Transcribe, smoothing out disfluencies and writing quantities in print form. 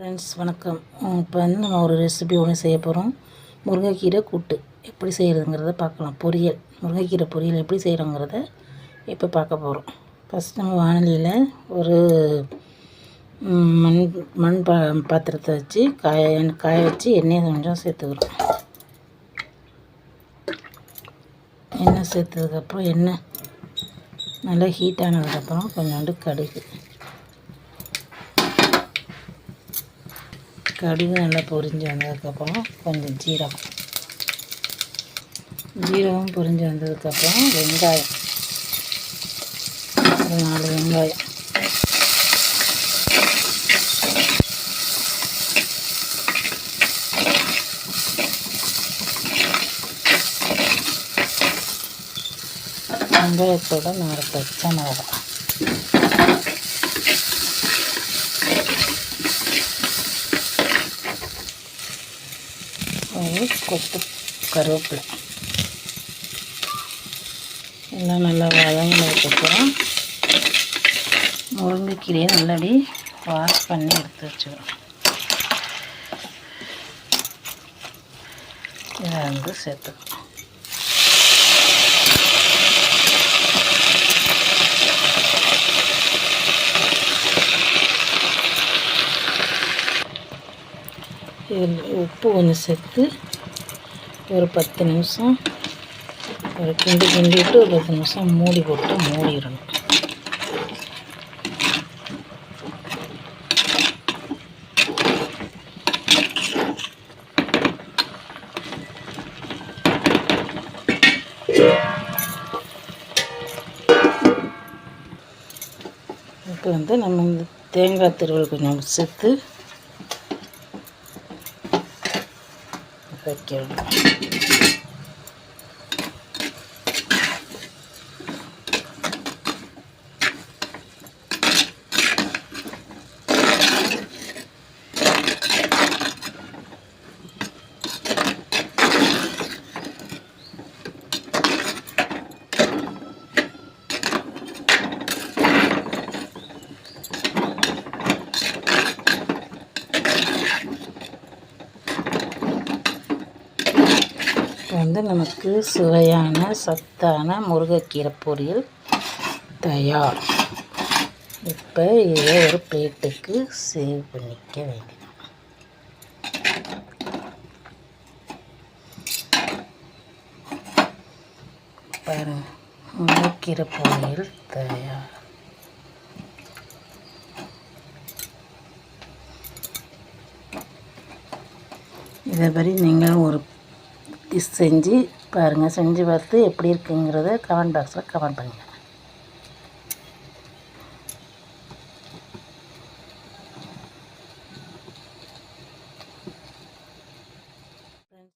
Friends வணக்கம். இப்போ நம்ம ஒரு ரெசிபி ஒன்று செய்ய போகிறோம். முருங்கைக்கீரை கூட்டு எப்படி செய்கிறதுங்கிறத பார்க்கலாம். முருங்கைக்கீரை பொரியல் எப்படி செய்கிறோங்கிறத இப்போ பார்க்க போகிறோம். ஃபஸ்ட் நம்ம வானலியில் ஒரு மண் பாத்திரத்தை வச்சு காய வச்சு எண்ணெயை கொஞ்சம் சேர்த்துக்கிறோம். எண்ணெய் சேர்த்ததுக்கப்புறம் எண்ணெய் நல்லா ஹீட் ஆனதுக்கப்புறம் கொஞ்சோண்டு கடுகு நல்லா பொரிஞ்சு வந்ததுக்கப்புறம் கொஞ்சம் ஜீரகம் பொரிஞ்சு வந்ததுக்கப்புறம் வெங்காயம், ஒரு 4 வெங்காயம், வெங்காயத்தோட 4 பச்சை மிளகாய், ஒரு கொத்து கருவேப்பிலை எல்லாம் நல்லா வதங்கினதுக்கப்புறம் முருங்கைக்கீரையை நல்லாடி வாஷ் பண்ணி எடுத்து வச்சுக்கிறோம். இதை சேர்த்துக்கணும். இதில் உப்பு கொஞ்சம் சேர்த்து ஒரு 10 நிமிஷம் ஒரு கிண்டிட்டு ஒரு 10 நிமிஷம் மூடி போட்டு மூடிடணும். இப்போ நம்ம இந்த தேங்காய் துருவல் கொஞ்சம் சேர்த்து வைக்கணும். நமக்கு சுவையான சத்தான முருங்கைக்கீரை பொரியல் தயார். இப்போ இதை ஒரு பிளேட்டுக்கு சேவ் பண்ணிக்க வேண்டியது. பாருங்கள், முருங்கைக்கீரை பொரியல் தயார். இதை பற்றி நீங்களும் ஒரு செஞ்சு பாருங்கள். செஞ்சு பார்த்து எப்படி இருக்குங்கிறத கமெண்ட் பாக்ஸில் கமெண்ட் பண்ணுங்கள்.